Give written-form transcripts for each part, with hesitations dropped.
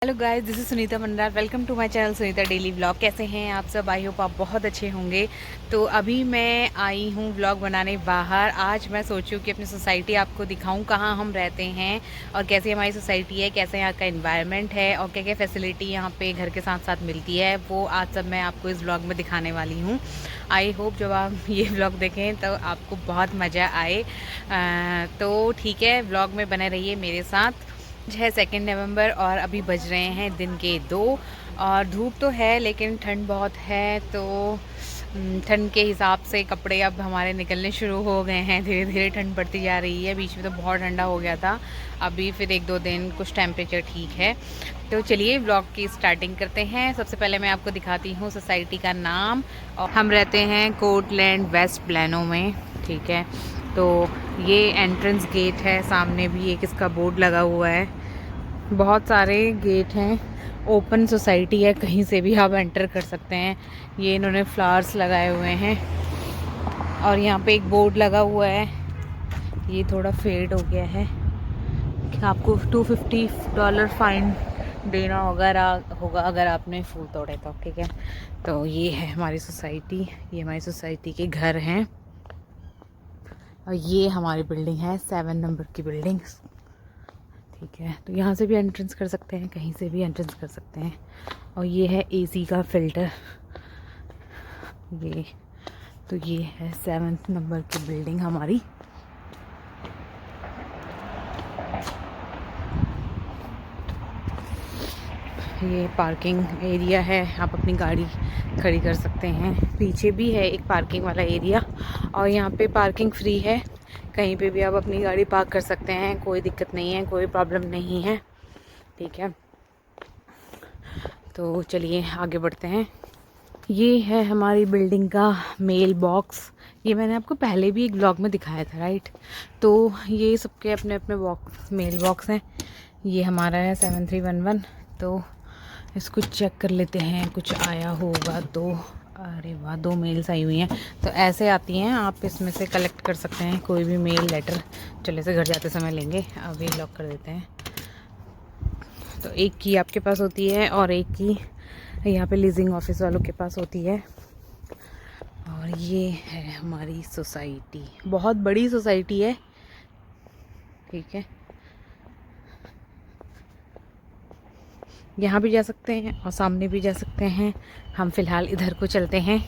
Hello guys, this is Sunita Mandar. Welcome to my channel Sunita daily vlog. कैसे हैं आप सब? आई होप आप बहुत अच्छे होंगे। तो अभी मैं आई हूँ व्लॉग बनाने बाहर। आज मैं सोचूं कि अपनी सोसाइटी आपको दिखाऊं, कहाँ हम रहते हैं और कैसी हमारी सोसाइटी है, कैसे यहाँ का एनवायरनमेंट है और क्या क्या फैसिलिटी यहाँ पे घर के साथ साथ मिलती है, वो आज सब मैं आपको इस व्लॉग में दिखाने वाली हूँ। आई होप जब आप ये व्लॉग देखें तो आपको बहुत मज़ा आए। तो ठीक है, व्लॉग में बने रहिए मेरे साथ। है 2 नवंबर और अभी बज रहे हैं दिन के 2 और धूप तो है लेकिन ठंड बहुत है। तो ठंड के हिसाब से कपड़े अब हमारे निकलने शुरू हो गए हैं। धीरे धीरे ठंड बढ़ती जा रही है। बीच में तो बहुत ठंडा हो गया था, अभी फिर 1-2 दिन कुछ टेम्परेचर ठीक है। तो चलिए व्लॉग की स्टार्टिंग करते हैं। सबसे पहले मैं आपको दिखाती हूँ सोसाइटी का नाम। और हम रहते हैं कोर्टलैंड वेस्ट प्लानो में, ठीक है। तो ये एंट्रेंस गेट है, सामने भी एक इसका बोर्ड लगा हुआ है। बहुत सारे गेट हैं, ओपन सोसाइटी है, कहीं से भी आप एंटर कर सकते हैं। ये इन्होंने फ्लावर्स लगाए हुए हैं और यहाँ पे एक बोर्ड लगा हुआ है। ये थोड़ा फेड हो गया है। आपको $250 फाइन देना होगा अगर आपने फूल तोड़े तो, ठीक है। तो ये है हमारी सोसाइटी, ये हमारी सोसाइटी के घर हैं और ये हमारी बिल्डिंग है 7 नंबर की बिल्डिंग, ठीक है। तो यहाँ से भी एंट्रेंस कर सकते हैं, कहीं से भी एंट्रेंस कर सकते हैं। और ये है एसी का फिल्टर। ये तो ये है 7 नंबर की बिल्डिंग हमारी। ये पार्किंग एरिया है, आप अपनी गाड़ी खड़ी कर सकते हैं। पीछे भी है एक पार्किंग वाला एरिया और यहाँ पे पार्किंग फ्री है। कहीं पे भी आप अपनी गाड़ी पार्क कर सकते हैं, कोई दिक्कत नहीं है, कोई प्रॉब्लम नहीं है, ठीक है। तो चलिए आगे बढ़ते हैं। ये है हमारी बिल्डिंग का मेल बॉक्स। ये मैंने आपको पहले भी एक ब्लॉग में दिखाया था, राइट। तो ये सबके अपने अपने बॉक्स, मेल बॉक्स हैं। ये हमारा है 7311। तो इसको चेक कर लेते हैं, कुछ आया होगा तो। अरे वाह, 2 मेल्स आई हुई हैं। तो ऐसे आती हैं, आप इसमें से कलेक्ट कर सकते हैं कोई भी मेल लेटर। चले से घर जाते समय लेंगे, अभी लॉक कर देते हैं। तो एक की आपके पास होती है और एक की यहाँ पे लीजिंग ऑफिस वालों के पास होती है। और ये है हमारी सोसाइटी, बहुत बड़ी सोसाइटी है, ठीक है। यहाँ भी जा सकते हैं और सामने भी जा सकते हैं। हम फिलहाल इधर को चलते हैं।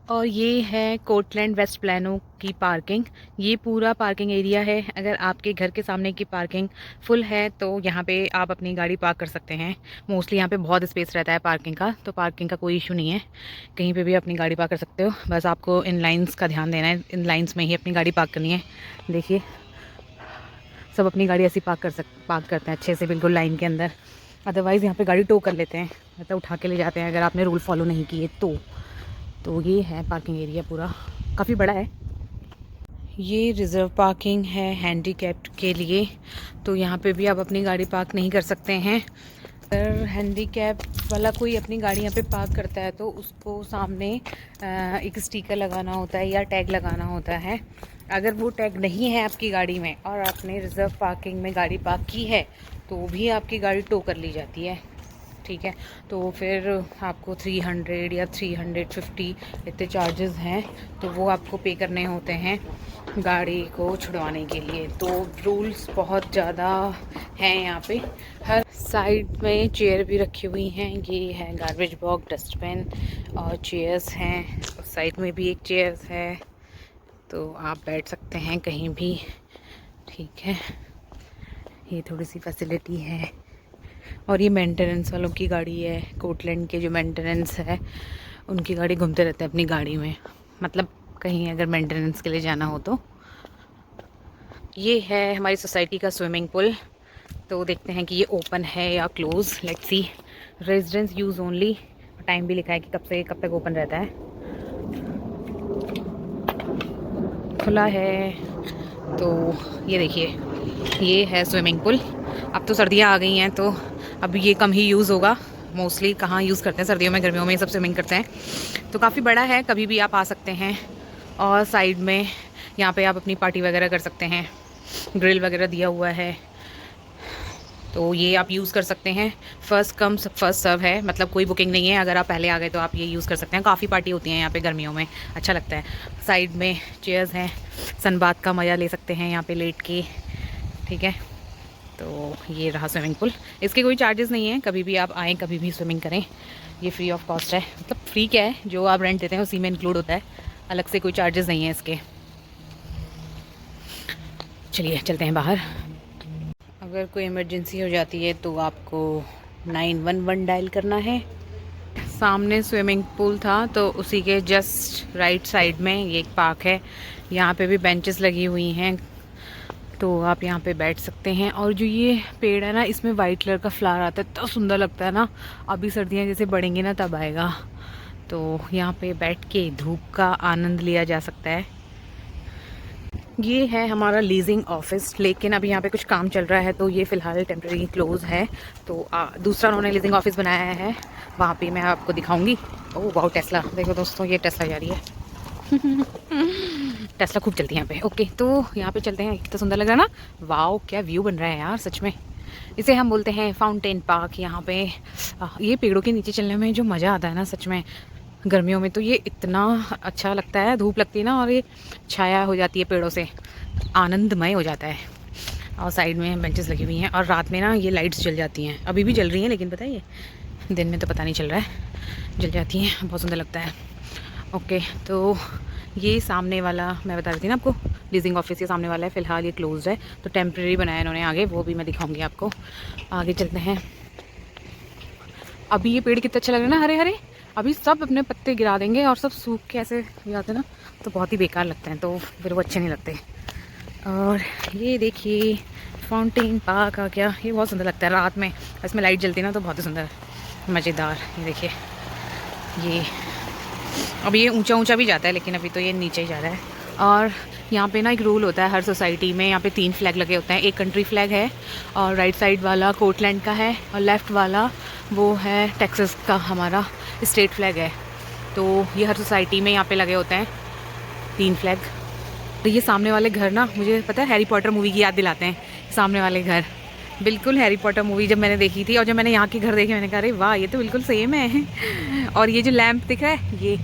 और ये है कोर्टलैंड वेस्ट प्लानो की पार्किंग। ये पूरा पार्किंग एरिया है। अगर आपके घर के सामने की पार्किंग फुल है तो यहाँ पे आप अपनी गाड़ी पार्क कर सकते हैं। मोस्टली यहाँ पे बहुत स्पेस रहता है पार्किंग का, तो पार्किंग का कोई इशू नहीं है, कहीं पे भी अपनी गाड़ी पार्क कर सकते हो। बस आपको इन लाइन्स का ध्यान देना है, इन लाइन्स में ही अपनी गाड़ी पार्क करनी है। देखिए सब अपनी गाड़ी ऐसी पार्क करते हैं अच्छे से, बिल्कुल लाइन के अंदर। अदरवाइज़ यहाँ पर गाड़ी टो कर लेते हैं, मतलब उठा के ले जाते हैं अगर आपने रूल फॉलो नहीं किए तो ये है पार्किंग एरिया, पूरा काफ़ी बड़ा है। ये रिज़र्व पार्किंग है हैंडीकैप्ड के लिए, तो यहाँ पे भी आप अपनी गाड़ी पार्क नहीं कर सकते हैं। अगर हैंडीकैप वाला कोई अपनी गाड़ी यहाँ पे पार्क करता है तो उसको सामने एक स्टिकर लगाना होता है या टैग लगाना होता है। अगर वो टैग नहीं है आपकी गाड़ी में और आपने रिज़र्व पार्किंग में गाड़ी पार्क की है तो भी आपकी गाड़ी टो कर ली जाती है, ठीक है। तो फिर आपको 300 या 350 इतने चार्जेस हैं, तो वो आपको पे करने होते हैं गाड़ी को छुड़वाने के लिए। तो रूल्स बहुत ज़्यादा हैं यहाँ पे। हर साइड में चेयर भी रखी हुई हैं। ये है गार्बेज बॉक्स, डस्टबिन और चेयर्स हैं। उस साइड में भी एक चेयर्स है, तो आप बैठ सकते हैं कहीं भी, ठीक है। ये थोड़ी सी फैसिलिटी है। और ये मेंटेनेंस वालों की गाड़ी है। कोर्टलैंड के जो मेंटेनेंस है उनकी गाड़ी घूमते रहते हैं अपनी गाड़ी में, मतलब कहीं अगर मेंटेनेंस के लिए जाना हो तो। ये है हमारी सोसाइटी का स्विमिंग पूल। तो देखते हैं कि ये ओपन है या close, let's see. Residence use only, time भी लिखा है कि कब से कब तक ओपन रहता है। खुला है। तो ये देखिए, ये है स्विमिंग पूल। अब तो सर्दियाँ आ गई हैं तो अब ये कम ही यूज़ होगा। मोस्टली कहाँ यूज़ करते हैं सर्दियों में, गर्मियों में सब स्विमिंग करते हैं। तो काफ़ी बड़ा है, कभी भी आप आ सकते हैं। और साइड में यहाँ पे आप अपनी पार्टी वगैरह कर सकते हैं। ग्रिल वगैरह दिया हुआ है, तो ये आप यूज़ कर सकते हैं। फ़र्स्ट कम फर्स्ट सर्व है, मतलब कोई बुकिंग नहीं है। अगर आप पहले आ गए तो आप ये यूज़ कर सकते हैं। काफ़ी पार्टी होती हैं यहाँ पे गर्मियों में, अच्छा लगता है। साइड में चेयर्स हैं, सनबाथ का मज़ा ले सकते हैं यहाँ पे लेट के। ठीक है, तो ये रहा स्विमिंग पूल। इसके कोई चार्जेस नहीं है, कभी भी आप आएँ कभी भी स्विमिंग करें। ये फ्री ऑफ कॉस्ट है, मतलब फ्री क्या है, जो आप रेंट देते हैं उसी में इंक्लूड होता है, अलग से कोई चार्जेस नहीं है इसके। चलिए चलते हैं बाहर। अगर कोई इमरजेंसी हो जाती है तो आपको 911 डायल करना है। सामने स्विमिंग पूल था तो उसी के जस्ट राइट साइड में ये एक पार्क है। यहाँ पे भी बेंचेस लगी हुई हैं, तो आप यहाँ पे बैठ सकते हैं। और जो ये पेड़ है ना, इसमें वाइट कलर का फ्लावर आता है, इतना सुंदर लगता है ना। अभी सर्दियाँ जैसे बढ़ेंगी ना तब आएगा। तो यहाँ पे बैठ के धूप का आनंद लिया जा सकता है। ये है हमारा लीजिंग ऑफिस, लेकिन अभी यहाँ पे कुछ काम चल रहा है तो ये फ़िलहाल टेम्प्रेरी क्लोज़ है। तो दूसरा उन्होंने लीजिंग ऑफिस बनाया है, वहाँ पे मैं आपको दिखाऊंगी। ओह वाह, टेस्ला देखो दोस्तों, ये टेस्ला जा रही है। टेस्ला खूब चलती है यहाँ पे। ओके, तो यहाँ पे चलते हैं। कितना सुंदर लग रहा है ना, वाह क्या व्यू बन रहा है यार सच में। इसे हम बोलते हैं फाउंटेन पार्क। यहाँ पे ये पेड़ों के नीचे चलने में जो मज़ा आता है ना सच में, गर्मियों में तो ये इतना अच्छा लगता है। धूप लगती है ना और ये छाया हो जाती है पेड़ों से, आनंदमय हो जाता है। और साइड में बेंचेस लगी हुई हैं, और रात में ना ये लाइट्स जल जाती हैं। अभी भी जल रही हैं, लेकिन पता है ये दिन में तो पता नहीं चल रहा है, जल जाती हैं, बहुत सुंदर लगता है। ओके, तो ये सामने वाला मैं बता रही थी ना आपको, लीजिंग ऑफिस के सामने वाला है। फ़िलहाल ये क्लोज्ड है, तो टेम्प्रेरी बनाया इन्होंने आगे, वो भी मैं दिखाऊंगी आपको। आगे चलते हैं। अभी ये पेड़ कितने अच्छे लग रहे हैं ना, हरे हरे। अभी सब अपने पत्ते गिरा देंगे और सब सूख के ऐसे हो जाते हैं ना, तो बहुत ही बेकार लगते हैं, तो फिर वो अच्छे नहीं लगते। और ये देखिए फाउंटेन पार्क आ गया। ये बहुत सुंदर लगता है रात में, इसमें लाइट जलती है ना तो बहुत ही सुंदर मज़ेदार। ये देखिए, ये अब ये ऊंचा ऊंचा भी जाता है, लेकिन अभी तो ये नीचे ही जा रहा है। और यहाँ पे ना एक रूल होता है हर सोसाइटी में, यहाँ पे 3 फ्लैग लगे होते हैं। एक कंट्री फ्लैग है, और राइट साइड वाला कोटलैंड का है, और लेफ़्ट वाला वो है टेक्सास का, हमारा स्टेट फ्लैग है। तो ये हर सोसाइटी में यहाँ पे लगे होते हैं 3 फ्लैग। तो ये सामने वाले घर ना, मुझे पता है हैरी पॉटर मूवी की याद दिलाते हैं। सामने वाले घर बिल्कुल हैरी पॉटर मूवी जब मैंने देखी थी, और जब मैंने यहाँ के घर देखे, मैंने कहा अरे वाह, ये तो बिल्कुल सेम है। और ये जो लैंप दिख रहा है, ये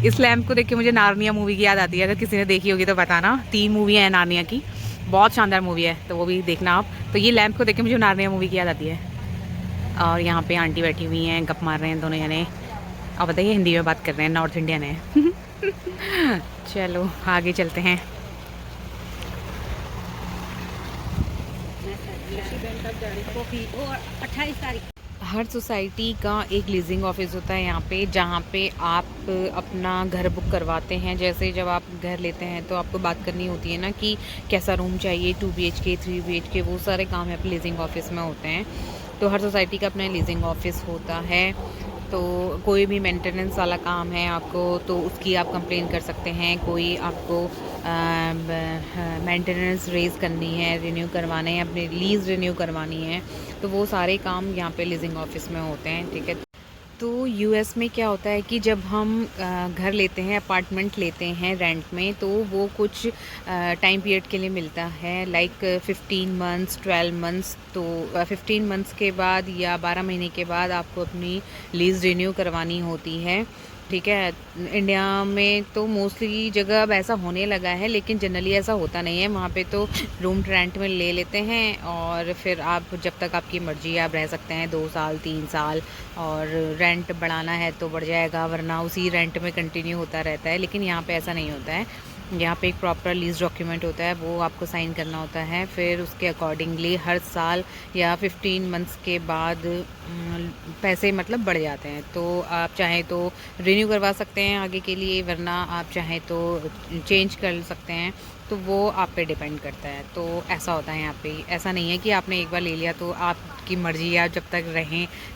इस लैंप को देख के मुझे नार्निया मूवी की याद आती है। अगर किसी ने देखी होगी तो बताना, 3 मूवियाँ हैं नार्निया की, बहुत शानदार मूवी है, तो वो भी देखना आप। तो ये लैंप को देख के मुझे नार्निया मूवी की याद आती है। और यहाँ पे आंटी बैठी हुई हैं, गप मार रहे हैं दोनों जने। अब बताइए, हिंदी में बात कर रहे हैं, नॉर्थ इंडियन है। चलो आगे चलते हैं। हर सोसाइटी का एक लीजिंग ऑफिस होता है यहाँ पे, जहाँ पे आप अपना घर बुक करवाते हैं। जैसे जब आप घर लेते हैं तो आपको बात करनी होती है ना कि कैसा रूम चाहिए, 2 BHK 3 BHK, वो सारे काम यहाँ पे लीजिंग ऑफिस में होते हैं। तो हर सोसाइटी का अपना लीजिंग ऑफिस होता है। तो कोई भी मेंटेनेंस वाला काम है आपको, तो उसकी आप कंप्लेन कर सकते हैं। कोई आपको मेंटेनेंस रेज़ करनी है, रिन्यू करवाने हैं, अपनी लीज़ रिन्यू करवानी है, तो वो सारे काम यहाँ पे लीजिंग ऑफिस में होते हैं। ठीक है, तो यूएस में क्या होता है कि जब हम घर लेते हैं, अपार्टमेंट लेते हैं रेंट में, तो वो कुछ टाइम पीरियड के लिए मिलता है, लाइक 15 मंथ्स 12 मंथ्स। तो 15 मंथ्स के बाद या 12 महीने के बाद आपको अपनी लीज़ रिन्यू करवानी होती है। ठीक है, इंडिया में तो मोस्टली जगह अब ऐसा होने लगा है, लेकिन जनरली ऐसा होता नहीं है। वहाँ पे तो रूम रेंट में ले लेते हैं, और फिर आप जब तक आपकी मर्ज़ी आप रह सकते हैं, 2 साल 3 साल। और रेंट बढ़ाना है तो बढ़ जाएगा, वरना उसी रेंट में कंटिन्यू होता रहता है। लेकिन यहाँ पे ऐसा नहीं होता है। यहाँ पे एक प्रॉपर लीज़ डॉक्यूमेंट होता है, वो आपको साइन करना होता है। फिर उसके अकॉर्डिंगली हर साल या 15 मंथ्स के बाद पैसे मतलब बढ़ जाते हैं। तो आप चाहें तो रिन्यू करवा सकते हैं आगे के लिए, वरना आप चाहें तो चेंज कर सकते हैं। तो वो आप पे डिपेंड करता है। तो ऐसा होता है यहाँ पे, ऐसा नहीं है कि आपने एक बार ले लिया तो आपकी मर्ज़ी है, आप जब तक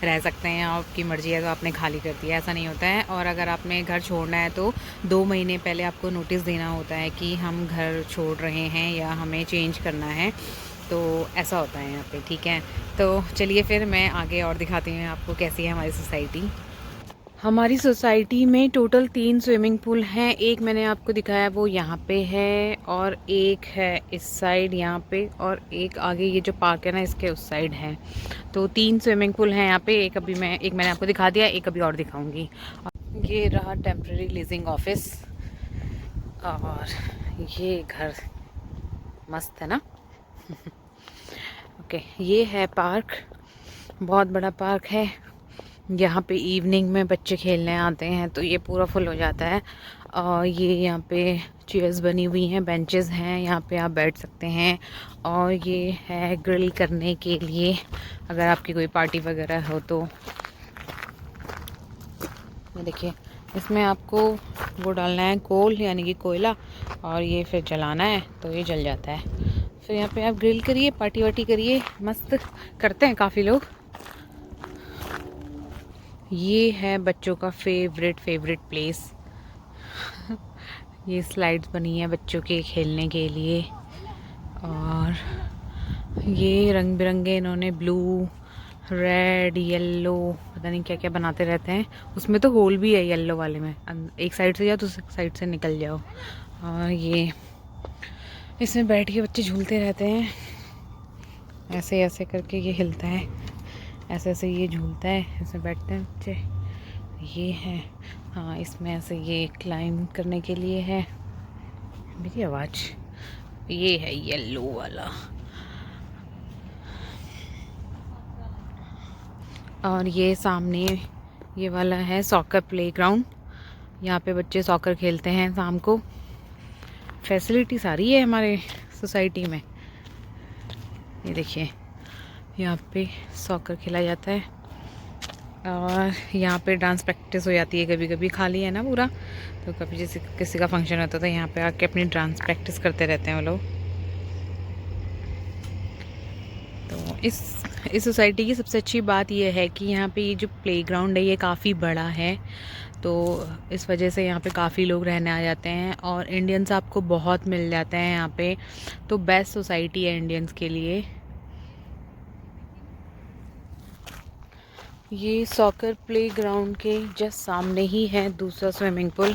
रह सकते हैं, आपकी मर्ज़ी है तो आपने खाली कर दिया, ऐसा नहीं होता है। और अगर आपने घर छोड़ना है तो 2 महीने पहले आपको नोटिस देना होता है कि हम घर छोड़ रहे हैं या हमें चेंज करना है। तो ऐसा होता है यहाँ पे, ठीक है। तो चलिए फिर मैं आगे और दिखाती हूँ आपको कैसी है हमारी सोसाइटी। हमारी सोसाइटी में टोटल 3 स्विमिंग पूल हैं। एक मैंने आपको दिखाया वो यहाँ पे है, और एक है इस साइड यहाँ पे, और एक आगे ये जो पार्क है ना इसके उस साइड है। तो 3 स्विमिंग पूल हैं यहाँ पे। एक मैंने आपको दिखा दिया, एक अभी और दिखाऊंगी। ये रहा टेम्प्रेरी लीजिंग ऑफिस, और ये घर मस्त है ना। ओके, ये है पार्क, बहुत बड़ा पार्क है। यहाँ पे इवनिंग में बच्चे खेलने आते हैं तो ये पूरा फुल हो जाता है। और ये यहाँ पे चेयर्स बनी हुई हैं, बेंचेस हैं, यहाँ पे आप बैठ सकते हैं। और ये है ग्रिल करने के लिए, अगर आपकी कोई पार्टी वगैरह हो तो। ये देखिए, इसमें आपको वो डालना है कोल यानी कि कोयला, और ये फिर जलाना है तो ये जल जाता है। फिर यहाँ पे आप ग्रिल करिए, पार्टी वार्टी करिए, मस्त करते हैं काफ़ी लोग। ये है बच्चों का फेवरेट प्लेस। ये स्लाइड्स बनी है बच्चों के खेलने के लिए, और ये रंग बिरंगे इन्होंने ब्लू, रेड, येलो, पता नहीं क्या क्या बनाते रहते हैं। उसमें तो होल भी है येलो वाले में, एक साइड से जाओ तो साइड से निकल जाओ। और ये इसमें बैठ के बच्चे झूलते रहते हैं, ऐसे ऐसे करके ये हिलता है, ऐसे ऐसे ये झूलता है, इसमें बैठते हैं बच्चे। ये है, हाँ, इसमें ऐसे ये क्लाइंब करने के लिए है। मेरी आवाज़, ये है येलो वाला। और ये सामने ये वाला है सॉकर प्लेग्राउंड, यहाँ पे बच्चे सॉकर खेलते हैं शाम को। फैसिलिटी सारी है हमारे सोसाइटी में। ये देखिए, यहाँ पे सॉकर खेला जाता है, और यहाँ पे डांस प्रैक्टिस हो जाती है कभी कभी। खाली है ना पूरा, तो कभी जैसे किसी का फंक्शन होता है तो यहाँ पे आके अपनी डांस प्रैक्टिस करते रहते हैं वो लोग। तो इस सोसाइटी की सबसे अच्छी बात यह है कि यहाँ पे ये जो प्लेग्राउंड है ये काफ़ी बड़ा है, तो इस वजह से यहाँ पे काफ़ी लोग रहने आ जाते हैं, और इंडियंस आपको बहुत मिल जाते हैं यहाँ पे। तो बेस्ट सोसाइटी है इंडियंस के लिए। ये सॉकर प्लेग्राउंड के जस्ट सामने ही है दूसरा स्विमिंग पूल।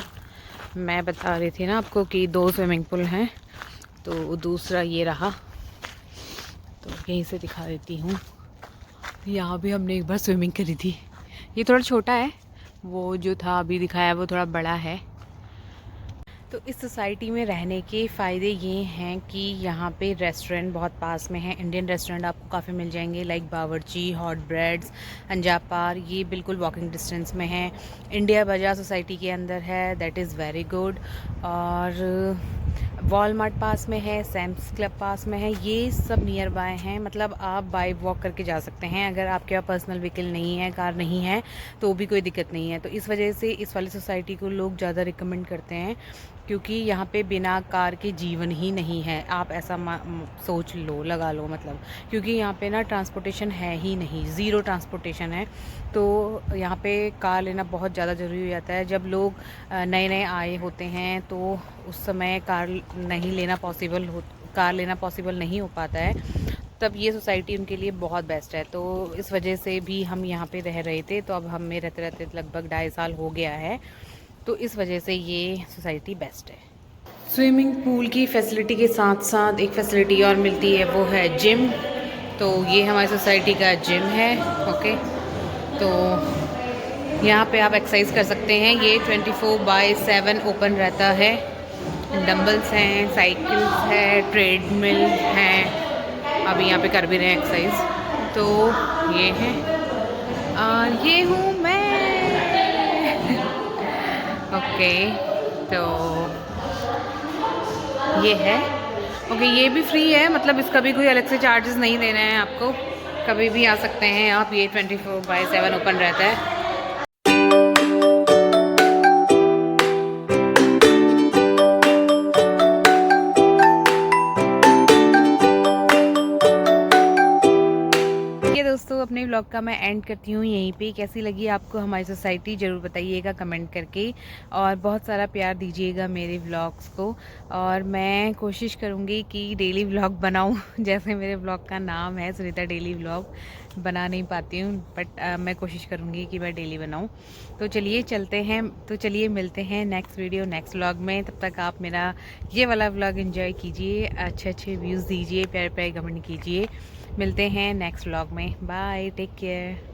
मैं बता रही थी ना आपको कि 2 स्विमिंग पूल हैं, तो दूसरा ये रहा, तो यहीं से दिखा देती हूँ। यहाँ भी हमने एक बार स्विमिंग करी थी। ये थोड़ा छोटा है, वो जो था अभी दिखाया वो थोड़ा बड़ा है। तो इस सोसाइटी में रहने के फ़ायदे ये हैं कि यहाँ पे रेस्टोरेंट बहुत पास में है। इंडियन रेस्टोरेंट आपको काफ़ी मिल जाएंगे, लाइक बावर्ची, हॉट ब्रेड्स, अंजापार, ये बिल्कुल वॉकिंग डिस्टेंस में है। इंडिया बाज़ार सोसाइटी के अंदर है, दैट इज़ वेरी गुड। और वॉलमार्ट पास में है, सैम्स क्लब पास में है, ये सब नियर बाय हैं। मतलब आप बाय वॉक करके जा सकते हैं। अगर आपके पास पर्सनल व्हीकल नहीं है, कार नहीं है, तो भी कोई दिक्कत नहीं है। तो इस वजह से इस वाली सोसाइटी को लोग ज़्यादा रिकमेंड करते हैं, क्योंकि यहाँ पे बिना कार के जीवन ही नहीं है। आप ऐसा सोच लो, लगा लो, मतलब क्योंकि यहाँ पे ना ट्रांसपोर्टेशन है ही नहीं, ज़ीरो ट्रांसपोर्टेशन है। तो यहाँ पे कार लेना बहुत ज़्यादा ज़रूरी हो जाता है। जब लोग नए नए आए होते हैं तो उस समय कार लेना पॉसिबल नहीं हो पाता है, तब ये सोसाइटी उनके लिए बहुत बेस्ट है। तो इस वजह से भी हम यहाँ पे रह रहे थे, तो अब हमें रहते रहते लगभग 2.5 साल हो गया है, तो इस वजह से ये सोसाइटी बेस्ट है। स्विमिंग पूल की फैसिलिटी के साथ साथ एक फैसिलिटी और मिलती है, वो है जिम। तो ये हमारी सोसाइटी का जिम है। ओके, तो यहाँ पे आप एक्सरसाइज कर सकते हैं। ये 24/7 ओपन रहता है। डंबल्स हैं, साइकिल्स है, ट्रेडमिल हैं। अभी यहाँ पे कर भी रहे हैं एक्सरसाइज। तो ये है, और ये हूँ मैं। ओके, तो ये है। ओके, ये भी फ्री है, मतलब इसका भी कोई अलग से चार्जेस नहीं देना है आपको। कभी भी आ सकते हैं आप, ये 24/7 ओपन रहता है। अपने व्लॉग का मैं एंड करती हूँ यहीं पे। कैसी लगी आपको हमारी सोसाइटी ज़रूर बताइएगा कमेंट करके, और बहुत सारा प्यार दीजिएगा मेरे व्लॉग्स को। और मैं कोशिश करूँगी कि डेली व्लॉग बनाऊँ जैसे मेरे व्लॉग का नाम है सुनीता डेली व्लॉग। बना नहीं पाती हूँ बट मैं कोशिश करूँगी कि मैं डेली बनाऊँ। तो चलिए चलते हैं, तो चलिए मिलते हैं नेक्स्ट वीडियो नेक्स्ट व्लॉग में। तब तक आप मेरा ये वाला व्लॉग एंजॉय कीजिए, अच्छे अच्छे व्यूज़ दीजिए, प्यारे प्यारे कमेंट कीजिए। मिलते हैं नेक्स्ट व्लॉग में। Bye, take care.